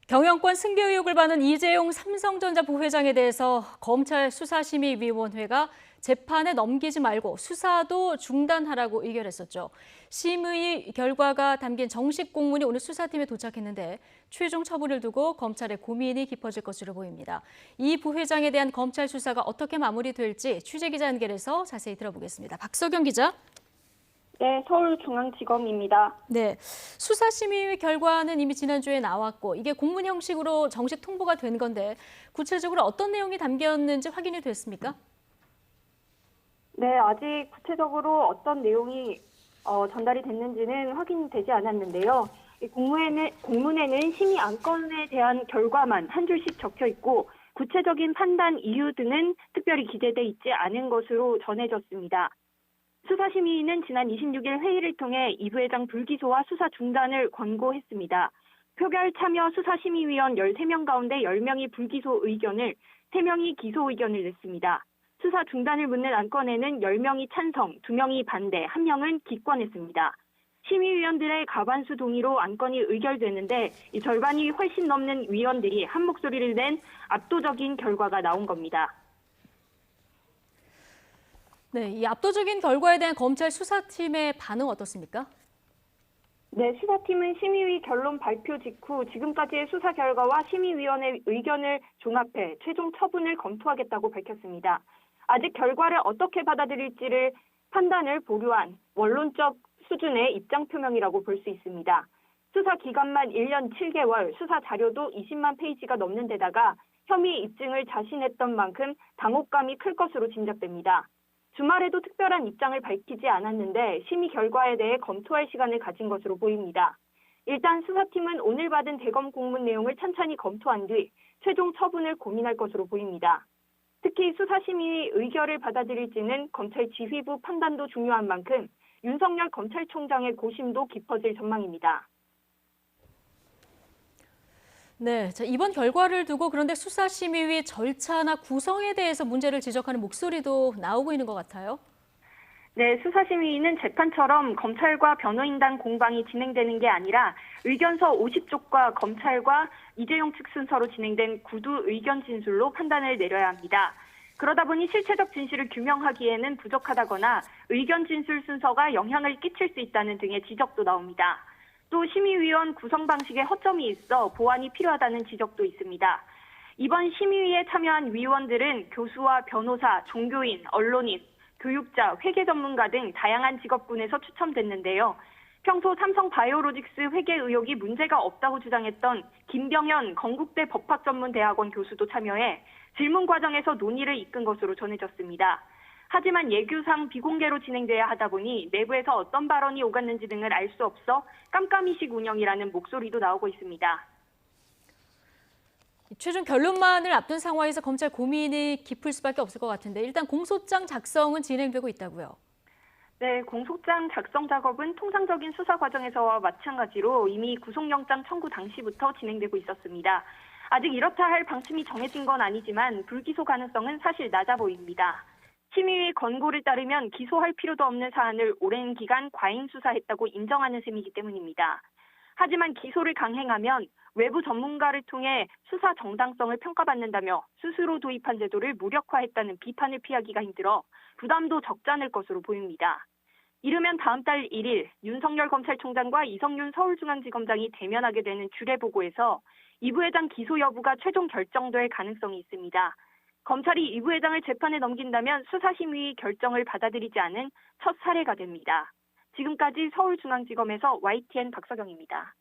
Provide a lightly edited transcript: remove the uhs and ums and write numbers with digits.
경영권 승계 의혹을 받는 이재용 삼성전자 부회장에 대해서 검찰 수사심의위원회가 재판에 넘기지 말고 수사도 중단하라고 의결했었죠. 심의 결과가 담긴 정식 공문이 오늘 수사팀에 도착했는데 최종 처분을 두고 검찰의 고민이 깊어질 것으로 보입니다. 이 부회장에 대한 검찰 수사가 어떻게 마무리될지 취재기자 연결해서 자세히 들어보겠습니다. 박석영 기자. 네, 서울중앙지검입니다. 네, 수사심의 결과는 이미 지난주에 나왔고 이게 공문 형식으로 정식 통보가 된 건데 구체적으로 어떤 내용이 담겼는지 확인이 됐습니까? 네, 아직 구체적으로 어떤 내용이 전달이 됐는지는 확인되지 않았는데요. 이 공문에는 심의 안건에 대한 결과만 한 줄씩 적혀 있고 구체적인 판단 이유 등은 특별히 기재돼 있지 않은 것으로 전해졌습니다. 수사심의위는 지난 26일 회의를 통해 이 부회장 불기소와 수사 중단을 권고했습니다. 표결 참여 수사심의위원 13명 가운데 10명이 불기소 의견을, 3명이 기소 의견을 냈습니다. 수사 중단을 묻는 안건에는 10명이 찬성, 2명이 반대, 1명은 기권했습니다. 심의위원들의 과반수 동의로 안건이 의결되는데 이 절반이 훨씬 넘는 위원들이 한 목소리를 낸 압도적인 결과가 나온 겁니다. 네, 이 압도적인 결과에 대한 검찰 수사팀의 반응 어떻습니까? 네, 수사팀은 심의위 결론 발표 직후 지금까지의 수사 결과와 심의위원회 의견을 종합해 최종 처분을 검토하겠다고 밝혔습니다. 아직 결과를 어떻게 받아들일지를 판단을 보류한 원론적 수준의 입장 표명이라고 볼 수 있습니다. 수사 기간만 1년 7개월, 수사 자료도 20만 페이지가 넘는 데다가 혐의 입증을 자신했던 만큼 당혹감이 클 것으로 짐작됩니다. 주말에도 특별한 입장을 밝히지 않았는데 심의 결과에 대해 검토할 시간을 가진 것으로 보입니다. 일단 수사팀은 오늘 받은 대검 공문 내용을 찬찬히 검토한 뒤 최종 처분을 고민할 것으로 보입니다. 특히 수사심의 의결을 받아들일지는 검찰 지휘부 판단도 중요한 만큼 윤석열 검찰총장의 고심도 깊어질 전망입니다. 네, 자, 이번 결과를 두고 그런데 수사심의위 절차나 구성에 대해서 문제를 지적하는 목소리도 나오고 있는 것 같아요. 네, 수사심의위는 재판처럼 검찰과 변호인단 공방이 진행되는 게 아니라 의견서 50쪽과 검찰과 이재용 측 순서로 진행된 구두 의견 진술로 판단을 내려야 합니다. 그러다 보니 실체적 진실을 규명하기에는 부족하다거나 의견 진술 순서가 영향을 끼칠 수 있다는 등의 지적도 나옵니다. 또 심의위원 구성 방식에 허점이 있어 보완이 필요하다는 지적도 있습니다. 이번 심의위에 참여한 위원들은 교수와 변호사, 종교인, 언론인, 교육자, 회계 전문가 등 다양한 직업군에서 추첨됐는데요. 평소 삼성 바이오로직스 회계 의혹이 문제가 없다고 주장했던 김병현 건국대 법학전문대학원 교수도 참여해 질문 과정에서 논의를 이끈 것으로 전해졌습니다. 하지만 예규상 비공개로 진행돼야 하다 보니 내부에서 어떤 발언이 오갔는지 등을 알 수 없어 깜깜이식 운영이라는 목소리도 나오고 있습니다. 최종 결론만을 앞둔 상황에서 검찰 고민이 깊을 수밖에 없을 것 같은데 일단 공소장 작성은 진행되고 있다고요. 네, 공소장 작성 작업은 통상적인 수사 과정에서와 마찬가지로 이미 구속영장 청구 당시부터 진행되고 있었습니다. 아직 이렇다 할 방침이 정해진 건 아니지만 불기소 가능성은 사실 낮아 보입니다. 심의위 권고를 따르면 기소할 필요도 없는 사안을 오랜 기간 과잉 수사했다고 인정하는 셈이기 때문입니다. 하지만 기소를 강행하면 외부 전문가를 통해 수사 정당성을 평가받는다며 스스로 도입한 제도를 무력화했다는 비판을 피하기가 힘들어 부담도 적지 않을 것으로 보입니다. 이르면 다음 달 1일 윤석열 검찰총장과 이성윤 서울중앙지검장이 대면하게 되는 주례보고에서 이 부회장 기소 여부가 최종 결정될 가능성이 있습니다. 검찰이 이 부회장을 재판에 넘긴다면 수사심의 결정을 받아들이지 않은 첫 사례가 됩니다. 지금까지 서울중앙지검에서 YTN 박석영입니다.